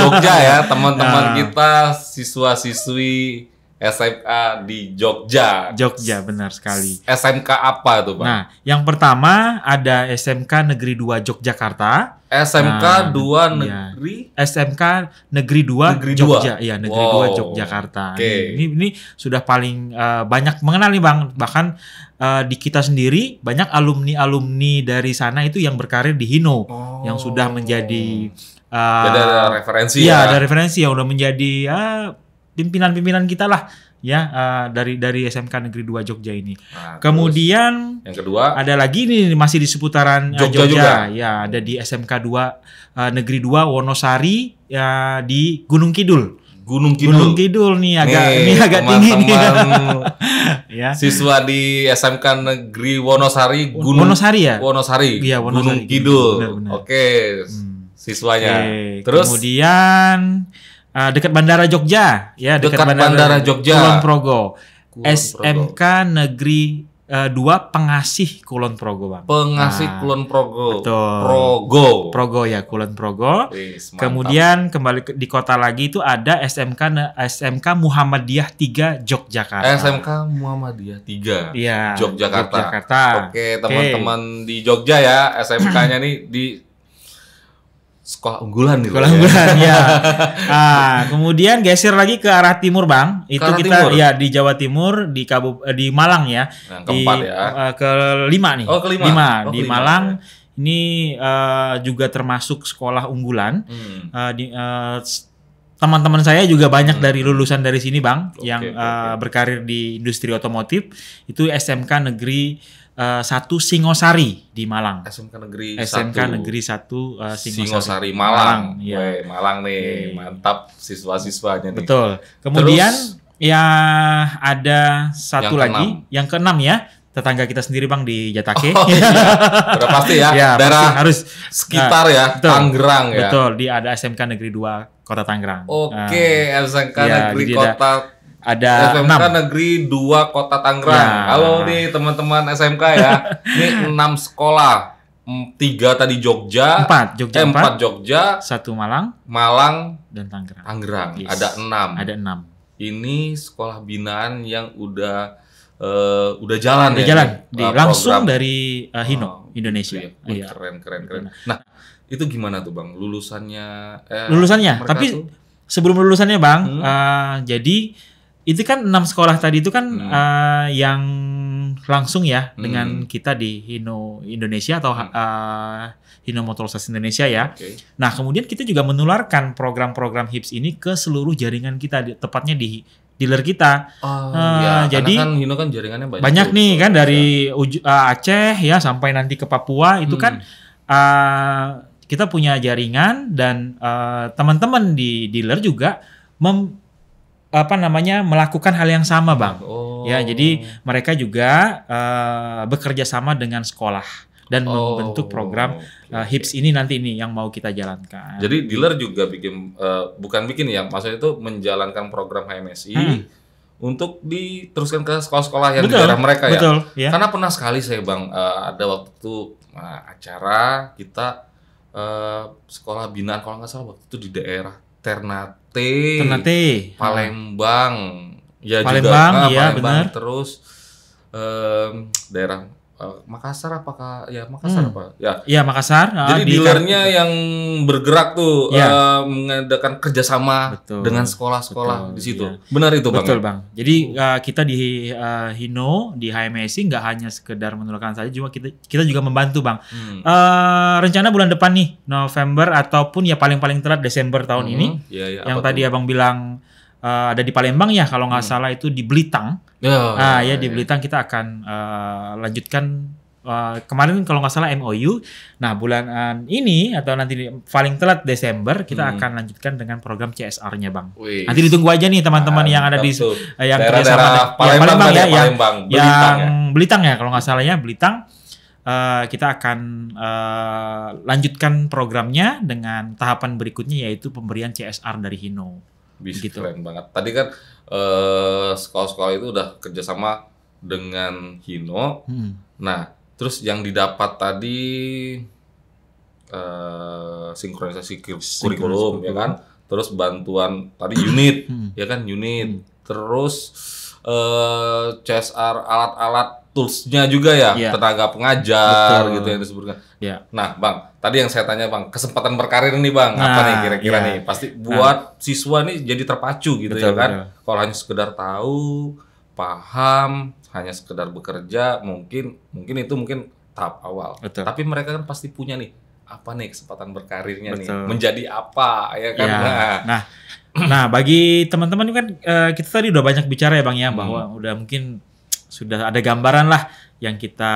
Jogja ya, teman-teman kita, siswa-siswi SMK di Jogja. Jogja, benar sekali. SMK apa tuh, Bang? Nah, yang pertama ada SMK Negeri 2 Yogyakarta. SMK 2 iya. Negeri SMK Negeri 2 Negeri Jogja. 2. Iya, Negeri 2 Yogyakarta. Okay. Ini sudah paling banyak mengenal nih, Bang. Bahkan di kita sendiri banyak alumni dari sana itu yang berkarir di Hino, yang sudah menjadi jadi ada referensi ya. Ada referensi yang udah menjadi pimpinan-pimpinan kita lah. Ya, dari SMK Negeri 2 Jogja ini. Nah, kemudian yang kedua ada lagi nih masih di seputaran Jogja juga. Ya, ada di SMK 2 Negeri 2 Wonosari ya, di Gunung Kidul. Gunung Kidul nih agak tinggi nih. Ya. Siswa di SMK Negeri Wonosari Wonosari ya? Wonosari. Iya, Gunung Kidul. Benar. Oke. Siswanya. Terus kemudian dekat Bandara Jogja, ya dekat Bandara Jogja. Kulon Progo. SMK Negeri 2 Pengasih Kulon Progo, Bang. Pengasih Kulon Progo. Betul. Progo ya, Kulon Progo. Kemudian kembali di kota lagi itu ada SMK Muhammadiyah 3 Yogyakarta. SMK Muhammadiyah 3. Iya. Yogyakarta. Oke, teman-teman di Jogja ya, SMK-nya nih di sekolah unggulan gitu. Sekolah unggulan ya. Kemudian geser lagi ke arah timur, Bang. Itu kita timur. Ya di Jawa Timur di Malang ya. Yang keempat ya. Kelima nih. Oh, kelima. Di Malang ya. Ini juga termasuk sekolah unggulan. Teman-teman saya juga banyak dari lulusan dari sini, Bang, yang berkarir di industri otomotif. Itu SMK Negeri 1 Singosari di Malang. SMK Negeri 1 Singosari Malang. Ya. Malang nih, mantap siswa-siswanya nih. Betul. Kemudian ya ada satu lagi, yang keenam ya, tetangga kita sendiri, Bang, di Jatake. Oh, iya. Udah pasti ya. Ya, daerah harus sekitar ya, betul. Tangerang ya. Betul, dia ada SMK Negeri 2 Kota Tangerang. Oke, SMK Negeri Kota ada SMK Negeri 2 Kota Tangerang. Ya. Halo nih teman-teman SMK ya. Ini 6 sekolah. 3 tadi Jogja. 4 Jogja. 1 Malang. Dan Tangerang. Yes. Ada 6. Ada 6. Ini sekolah binaan yang udah jalan ya. Jalan. Langsung dari Hino, Indonesia. Iya. Keren. Nah, itu gimana tuh, Bang? Lulusannya? Tapi sebelum lulusannya, Bang, jadi itu kan 6 sekolah tadi itu kan yang langsung ya dengan kita di Hino Indonesia atau Hino Motor Indonesia ya. Nah, kemudian kita juga menularkan program-program HIPS ini ke seluruh jaringan kita, tepatnya di dealer kita. Jadi kan Hino kan jaringannya banyak nih kan dari Aceh ya sampai nanti ke Papua itu kan kita punya jaringan dan teman-teman di dealer juga melakukan hal yang sama, Bang. Ya, jadi mereka juga bekerja sama dengan sekolah dan membentuk program HIPS ini nanti yang mau kita jalankan. Jadi dealer juga bukan bikin ya, maksudnya itu menjalankan program HMSI untuk diteruskan ke sekolah-sekolah yang di daerah mereka ya. Betul, ya. Karena pernah sekali saya, Bang, ada waktu itu acara kita sekolah binaan kalau nggak salah waktu itu di daerah Ternate, Palembang, ya Palembang, juga benar. Terus daerah Makassar apakah ya Makassar apa ya? Iya, Makassar. Jadi dealernya yang bergerak tuh mengadakan kerjasama dengan sekolah-sekolah di situ. Ya. Benar itu, Bang. Betul, Bang. Jadi kita di Hino di HMSI nggak hanya sekedar menularkan saja, cuma kita juga membantu, Bang. Rencana bulan depan nih November ataupun ya paling telat Desember tahun ini. Yang tadi Abang bilang ada di Palembang ya kalau nggak salah itu di Belitang. Di Belitang kita akan lanjutkan kemarin kalau nggak salah MOU. Nah, bulan ini atau nanti paling telat Desember kita akan lanjutkan dengan program CSR-nya, Bang. Nanti ditunggu aja nih teman-teman yang ada di yang kerjasama Palembang ya, yang Belitang ya kalau nggak salah ya Belitang. Kita akan lanjutkan programnya dengan tahapan berikutnya yaitu pemberian CSR dari Hino. Gitu. Keren banget. Tadi kan sekolah-sekolah itu udah kerjasama dengan Hino. Nah, terus yang didapat tadi sinkronisasi kurikulum ya kan. Terus bantuan tadi unit ya kan unit. terus CSR alat-alat tools-nya juga ya, tenaga pengajar. Betul. Gitu yang disebutkan. Nah, Bang, tadi yang saya tanya, Bang, kesempatan berkarir nih, Bang, apa nih kira-kira nih? Pasti buat siswa nih jadi terpacu gitu. Betul, ya kan? Kalau hanya sekedar tahu, paham, hanya sekedar bekerja, mungkin itu tahap awal. Betul. Tapi mereka kan pasti punya nih, apa nih kesempatan berkarirnya. Betul. Nih? Menjadi apa, ya kan? Nah, bagi teman-teman kan kita tadi udah banyak bicara ya, Bang, ya, bahwa udah mungkin sudah ada gambaran lah yang kita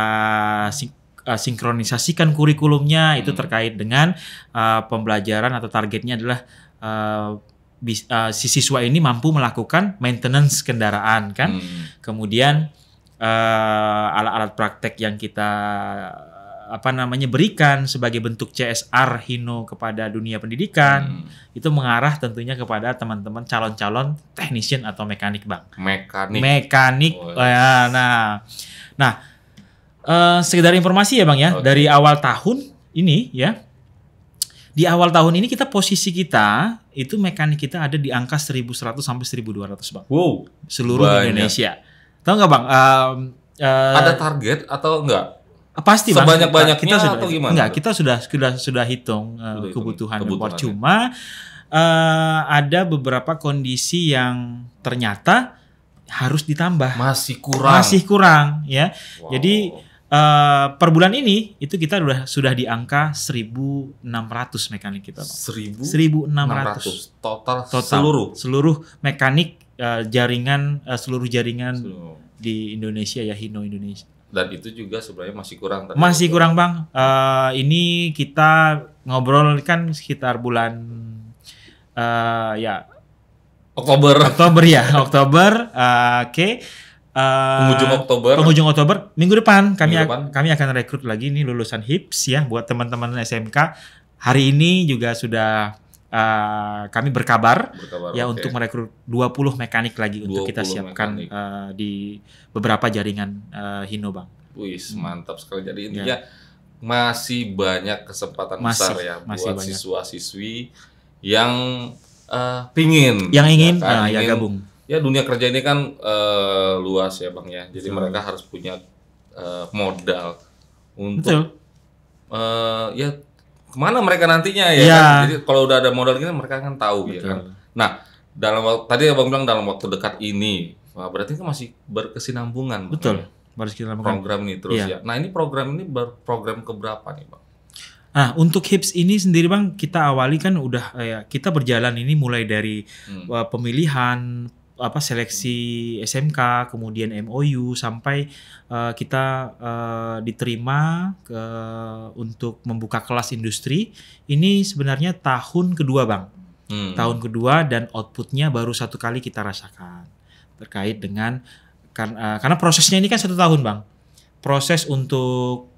sinkronisasikan kurikulumnya itu terkait dengan pembelajaran atau targetnya adalah si siswa ini mampu melakukan maintenance kendaraan kan. Kemudian alat-alat praktek yang kita berikan sebagai bentuk CSR Hino kepada dunia pendidikan itu mengarah tentunya kepada teman-teman calon-calon technician atau mekanik, Bang. Mekanik. Sekedar informasi ya, Bang, ya. Dari awal tahun ini ya. Di awal tahun ini posisi kita itu mekanik kita ada di angka 1.100 sampai 1.200, Bang. Wow. Seluruh Indonesia. Tahu nggak, Bang? Ada target atau enggak? Pasti, Bang. Sebanyak-banyaknya atau gimana? Enggak, kita sudah hitung kebutuhan import. Cuma ada beberapa kondisi yang ternyata harus ditambah. Masih kurang ya. Wow. Jadi per bulan ini itu kita sudah di angka 1.600 mekanik kita, Bang. 1.600 total seluruh mekanik seluruh jaringan di Indonesia ya, Hino Indonesia. Dan itu juga sebenarnya masih kurang. Masih kurang, Bang. Ini kita ngobrol kan sekitar bulan Oktober ya. Oke. Penghujung Oktober minggu depan kami akan rekrut lagi nih lulusan HIPS ya buat teman-teman SMK. Hari ini juga sudah kami berkabar ya untuk merekrut 20 mekanik lagi untuk kita siapkan di beberapa jaringan Hino, Bang. Wih, mantap sekali. Jadi intinya masih banyak kesempatan besar ya buat siswa-siswi yang ingin gabung. Ya, dunia kerja ini kan luas ya, Bang, ya. Jadi mereka harus punya modal untuk kemana mereka nantinya ya kan? Jadi kalau udah ada modal gini mereka kan tahu. Betul. Ya kan. Nah, tadi Abang bilang dalam waktu dekat ini, berarti kan masih berkesinambungan. Betul. Program ini terus ya. Nah, ini program ini program keberapa nih, Bang? Nah, untuk HIPS ini sendiri, Bang, kita awali kan udah kita berjalan ini mulai dari pemilihan seleksi SMK, kemudian MOU sampai kita diterima untuk membuka kelas industri. Ini sebenarnya tahun kedua, Bang. Tahun kedua dan outputnya baru 1 kali kita rasakan terkait dengan karena prosesnya ini kan 1 tahun, Bang. Proses untuk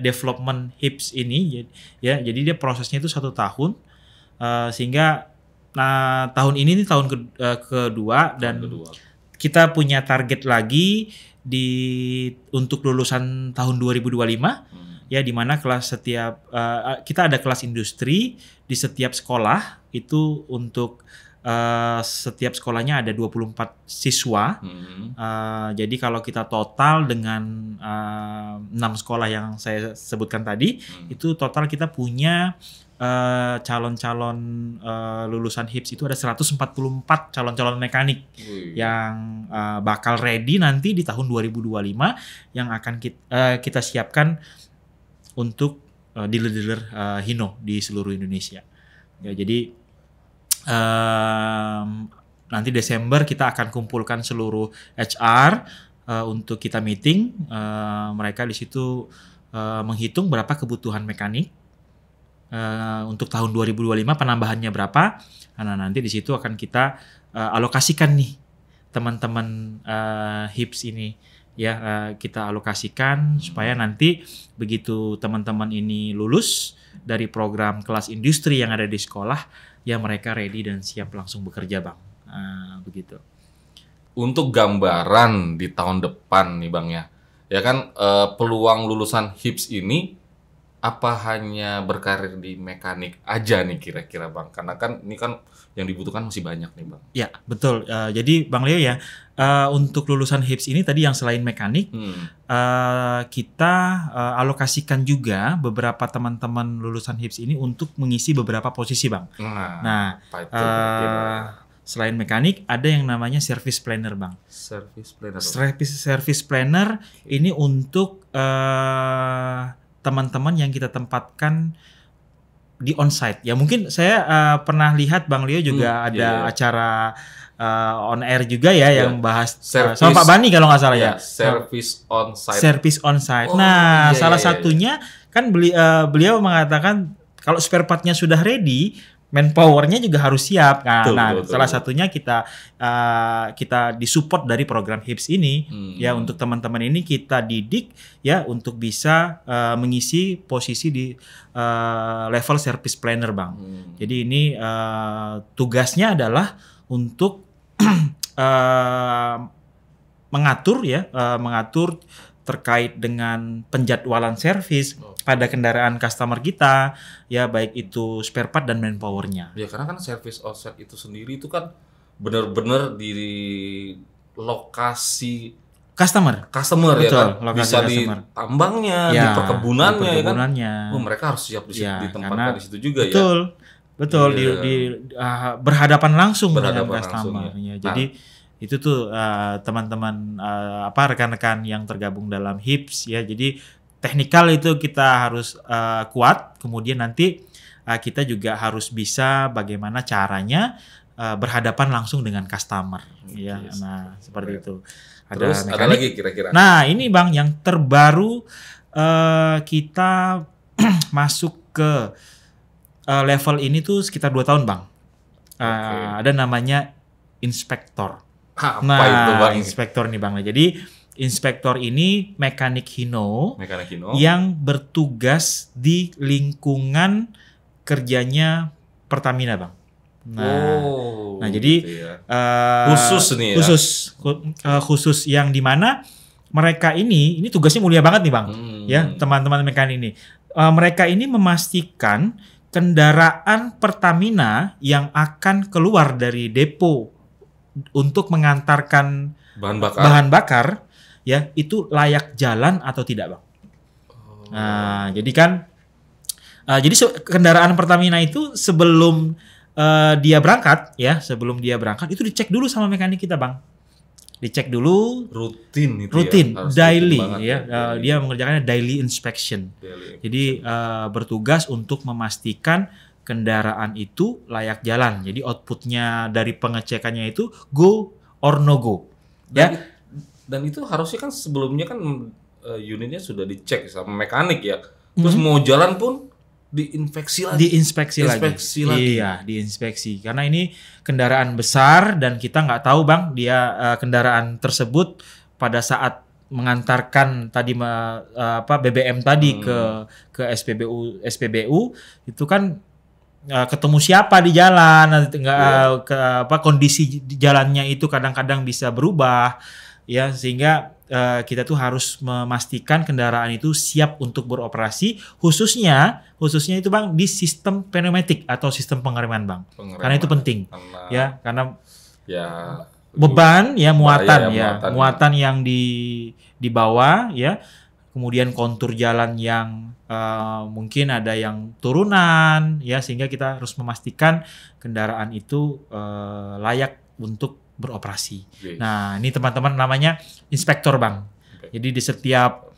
development HIPS ini ya, jadi dia prosesnya itu 1 tahun sehingga tahun ini tahun kedua dan kita punya target lagi untuk lulusan tahun 2025 ya, di mana kita ada kelas industri di setiap sekolah itu untuk setiap sekolahnya ada 24 siswa. Jadi kalau kita total dengan 6 sekolah yang saya sebutkan tadi, itu total kita punya calon-calon lulusan HIPS itu ada 144 calon-calon mekanik yang bakal ready nanti di tahun 2025 yang akan kita siapkan untuk dealer-dealer Hino di seluruh Indonesia. Ya, jadi nanti Desember kita akan kumpulkan seluruh HR untuk kita meeting. Mereka di situ menghitung berapa kebutuhan mekanik untuk tahun 2025, penambahannya berapa. Nah, nanti di situ akan kita alokasikan nih teman-teman HIPS ini ya, kita alokasikan supaya nanti begitu teman-teman ini lulus dari program kelas industri yang ada di sekolah ya, mereka ready dan siap langsung bekerja, Bang. Begitu. Untuk gambaran di tahun depan nih, Bang, ya kan peluang lulusan HIPS ini apa hanya berkarir di mekanik aja nih kira-kira Bang? Karena kan ini kan yang dibutuhkan masih banyak nih Bang. Ya, betul. Jadi Bang Leo ya, untuk lulusan HIPS ini tadi yang selain mekanik, kita alokasikan juga beberapa teman-teman lulusan HIPS ini untuk mengisi beberapa posisi Bang. Nah, apa itu selain mekanik ada yang namanya service planner Bang. Service planner. Service planner ini untuk teman-teman yang kita tempatkan di onsite. Ya mungkin saya pernah lihat Bang Leo juga ada acara on air juga ya yang bahas sama Pak Bani kalau nggak salah ya. Service onsite. Service onsite. Salah satunya kan beliau mengatakan kalau spare partnya sudah ready, manpowernya juga harus siap. Betul. Salah satunya kita disupport dari program HIPS ini ya, untuk teman-teman ini kita didik ya untuk bisa mengisi posisi di level service planner Bang. Jadi ini tugasnya adalah untuk mengatur terkait dengan penjadwalan servis pada kendaraan customer kita, ya baik itu spare part dan manpowernya. Ya karena kan service offset itu sendiri itu kan benar-benar di lokasi customer betul, ya kan, bisa customer. Di tambangnya, di perkebunannya ya kan. Mereka harus siap ditempatkan di situ juga betul, berhadapan langsung dengan customer. Jadi itu tuh teman-teman rekan-rekan yang tergabung dalam HIPS ya. Jadi teknikal itu kita harus kuat, kemudian nanti kita juga harus bisa bagaimana caranya berhadapan langsung dengan customer ya. Nah, seperti itu. Terus ada lagi kira-kira. Nah, ini Bang yang terbaru kita masuk ke level ini tuh sekitar 2 tahun Bang. Ada namanya inspektor. Itu Bang? Inspektor nih Bang. Jadi inspektor ini mekanik Hino yang bertugas di lingkungan kerjanya Pertamina Bang. Nah jadi gitu ya. Khusus nih ya. Khusus yang dimana mereka ini tugasnya mulia banget nih Bang. Ya teman-teman mekanik ini. Mereka ini memastikan kendaraan Pertamina yang akan keluar dari depo untuk mengantarkan bahan bakar ya itu layak jalan atau tidak Bang. Nah, jadi kan kendaraan Pertamina itu sebelum dia berangkat itu dicek dulu sama mekanik kita Bang. Dicek dulu rutin daily ya. Dia mengerjakannya daily inspection. Jadi bertugas untuk memastikan kendaraan itu layak jalan. Jadi outputnya dari pengecekannya itu go or no go. Dan itu harusnya kan sebelumnya kan unitnya sudah dicek sama mekanik ya. Terus mau jalan pun diinspeksi lagi. Iya, diinspeksi. Karena ini kendaraan besar dan kita nggak tahu Bang dia kendaraan tersebut pada saat mengantarkan tadi BBM tadi ke SPBU itu kan ketemu siapa di jalan, kondisi jalannya itu kadang-kadang bisa berubah ya, sehingga kita tuh harus memastikan kendaraan itu siap untuk beroperasi, khususnya itu Bang di sistem pneumatik atau sistem pengereman Bang. Karena itu penting karena beban muatan yang dibawa ya, kemudian kontur jalan yang mungkin ada yang turunan ya, sehingga kita harus memastikan kendaraan itu layak untuk beroperasi. Nah, ini teman-teman namanya inspektor Bang. Jadi di setiap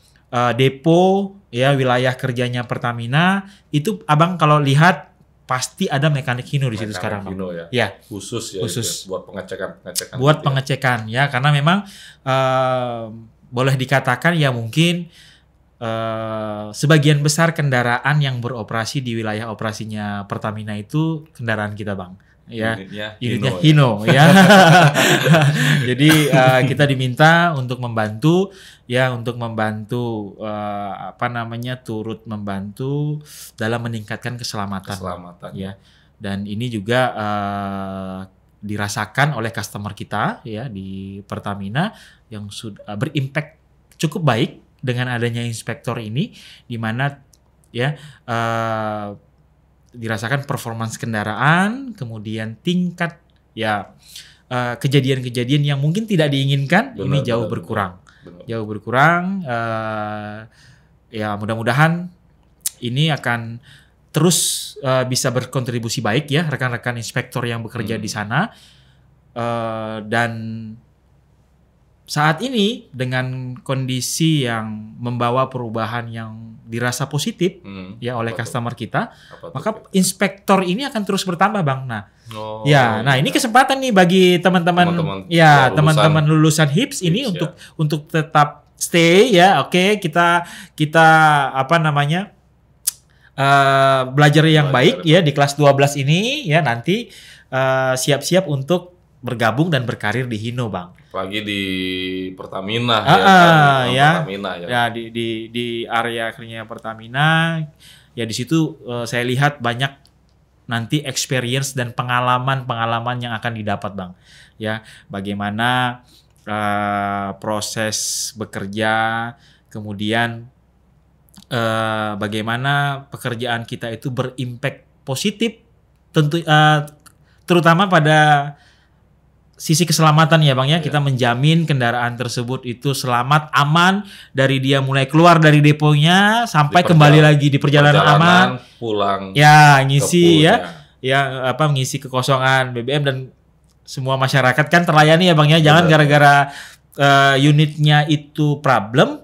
depo ya wilayah kerjanya Pertamina itu Abang kalau lihat pasti ada mekanik Hino di situ sekarang Bang. Ya. Khusus buat pengecekan. Buat pengecekan ya, karena memang boleh dikatakan ya mungkin sebagian besar kendaraan yang beroperasi di wilayah operasinya Pertamina itu kendaraan kita Bang. Ya, unitnya Hino ya. Jadi kita diminta untuk membantu turut membantu dalam meningkatkan keselamatan. Ya. Dan ini juga dirasakan oleh customer kita ya di Pertamina yang sudah berimpact cukup baik dengan adanya inspektor ini, di mana ya dirasakan performance kendaraan, kemudian tingkat ya kejadian-kejadian yang mungkin tidak diinginkan ini jauh berkurang. Jauh berkurang. Ya mudah-mudahan ini akan terus bisa berkontribusi baik ya rekan-rekan inspektor yang bekerja di sana, dan saat ini dengan kondisi yang membawa perubahan yang dirasa positif ya oleh customer kita, maka inspektor ini akan terus bertambah Bang. Nah, nah ini kesempatan nih bagi teman-teman ya teman-teman lulusan HIPS ini untuk tetap stay ya. Oke, kita apa namanya? Belajar yang baik ya di kelas 12 ini ya, nanti siap-siap untuk bergabung dan berkarir di Hino Bang. Apalagi di Pertamina Pertamina ya di area kerja Pertamina ya, di situ saya lihat banyak nanti experience dan pengalaman yang akan didapat Bang ya, bagaimana proses bekerja, kemudian bagaimana pekerjaan kita itu berimpact positif tentu terutama pada sisi keselamatan ya Bang ya. Kita menjamin kendaraan tersebut itu selamat, aman dari dia mulai keluar dari deponya sampai kembali lagi di perjalanan aman, pulang ya ngisi mengisi kekosongan BBM, dan semua masyarakat kan terlayani ya Bang ya. Jangan gara-gara unitnya itu problem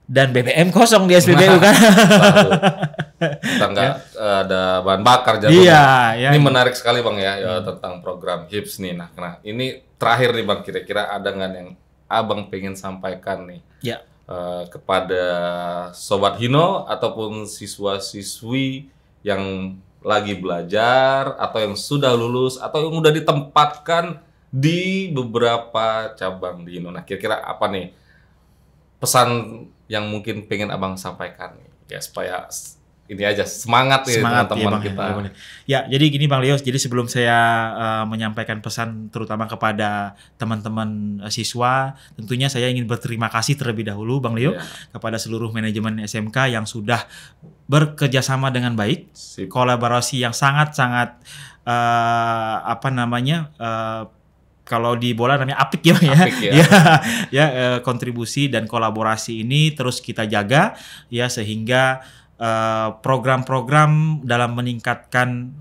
dan BBM kosong di SPBU kan. Kita nggak ada bahan bakar jadinya. Ini menarik sekali Bang ya, tentang program HIPS nih. Nah, ini terakhir nih Bang, kira-kira ada nggak yang Abang pengen sampaikan nih kepada Sobat Hino ataupun siswa-siswi yang lagi belajar atau yang sudah lulus atau yang udah ditempatkan di beberapa cabang di Hino. Nah, kira-kira apa nih pesan yang mungkin pengen Abang sampaikan nih ya, supaya ini aja semangat nih teman-teman kita. Ya, jadi gini Bang Leo, jadi sebelum saya menyampaikan pesan terutama kepada teman-teman siswa, tentunya saya ingin berterima kasih terlebih dahulu Bang Leo kepada seluruh manajemen SMK yang sudah bekerja sama dengan baik, kolaborasi yang sangat-sangat kalau di bola namanya apik ya. Kontribusi dan kolaborasi ini terus kita jaga ya, sehingga program-program dalam meningkatkan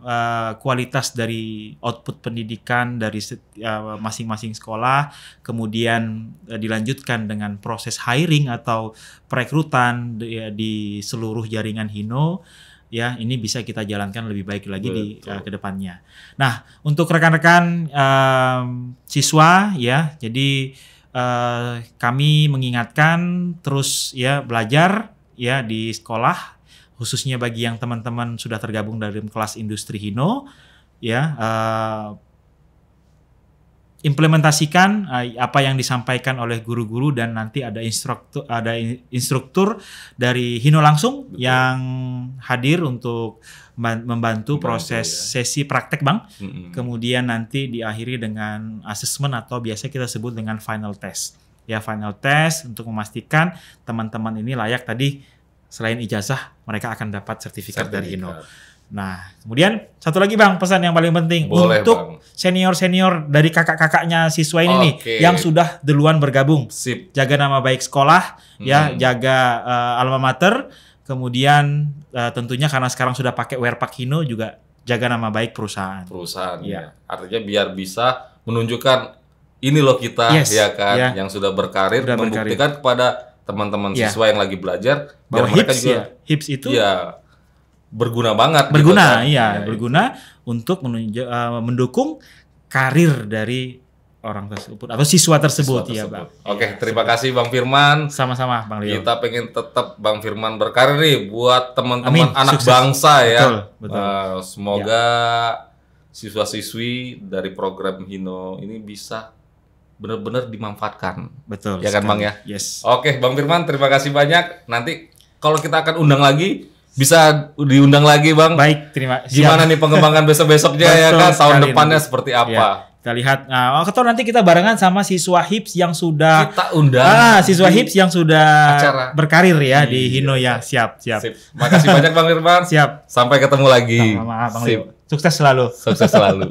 kualitas dari output pendidikan dari masing-masing sekolah, kemudian dilanjutkan dengan proses hiring atau perekrutan di seluruh jaringan Hino. Ya, ini bisa kita jalankan lebih baik lagi ke depannya. Nah, untuk rekan-rekan siswa ya, jadi kami mengingatkan terus ya belajar ya di sekolah, khususnya bagi yang teman-teman sudah tergabung dalam kelas industri Hino ya, implementasikan apa yang disampaikan oleh guru-guru, dan nanti ada instruktur dari Hino langsung yang hadir untuk membantu proses sesi praktek Bang. Kemudian nanti diakhiri dengan asesmen atau biasa kita sebut dengan final test. Ya, final test untuk memastikan teman-teman ini layak tadi, selain ijazah mereka akan dapat sertifikat dari Hino. Nah, kemudian satu lagi Bang, pesan yang paling penting untuk senior-senior dari kakak-kakaknya siswa ini nih yang sudah duluan bergabung. Jaga nama baik sekolah, ya, jaga alma mater, kemudian tentunya karena sekarang sudah pakai Werpak Hino juga jaga nama baik perusahaan. Ya. Artinya biar bisa menunjukkan ini loh kita ya kan yang sudah berkarir, membuktikan kepada teman-teman siswa yang lagi belajar bahwa HIPS itu berguna banget. Berguna, gitu kan? Berguna untuk mendukung karir dari orang tersebut atau siswa tersebut. Ya, Bang. Oke, terima kasih Bang Firman. Sama-sama Bang Leo. Kita pengen tetap Bang Firman berkarir nih buat teman-teman anak bangsa ya. Betul. Semoga siswa-siswi dari program Hino ini bisa benar-benar dimanfaatkan. Betul. Ya kan Bang ya? Yes. Oke, Bang Firman, terima kasih banyak. Nanti kalau kita akan undang lagi, bisa diundang lagi Bang. Baik, terima kasih. Gimana nih pengembangan besok-besoknya ya kan, tahun depannya seperti apa? Kita lihat. Nah, atau nanti kita barengan sama siswa HIPS yang sudah kita undang. Siswa HIPS yang sudah acara berkarir ya di Hino ya. Siap. Sip. Makasih banyak Bang Firman. Siap. Sampai ketemu lagi. Sama Bang Leo. Sukses selalu. Sukses selalu.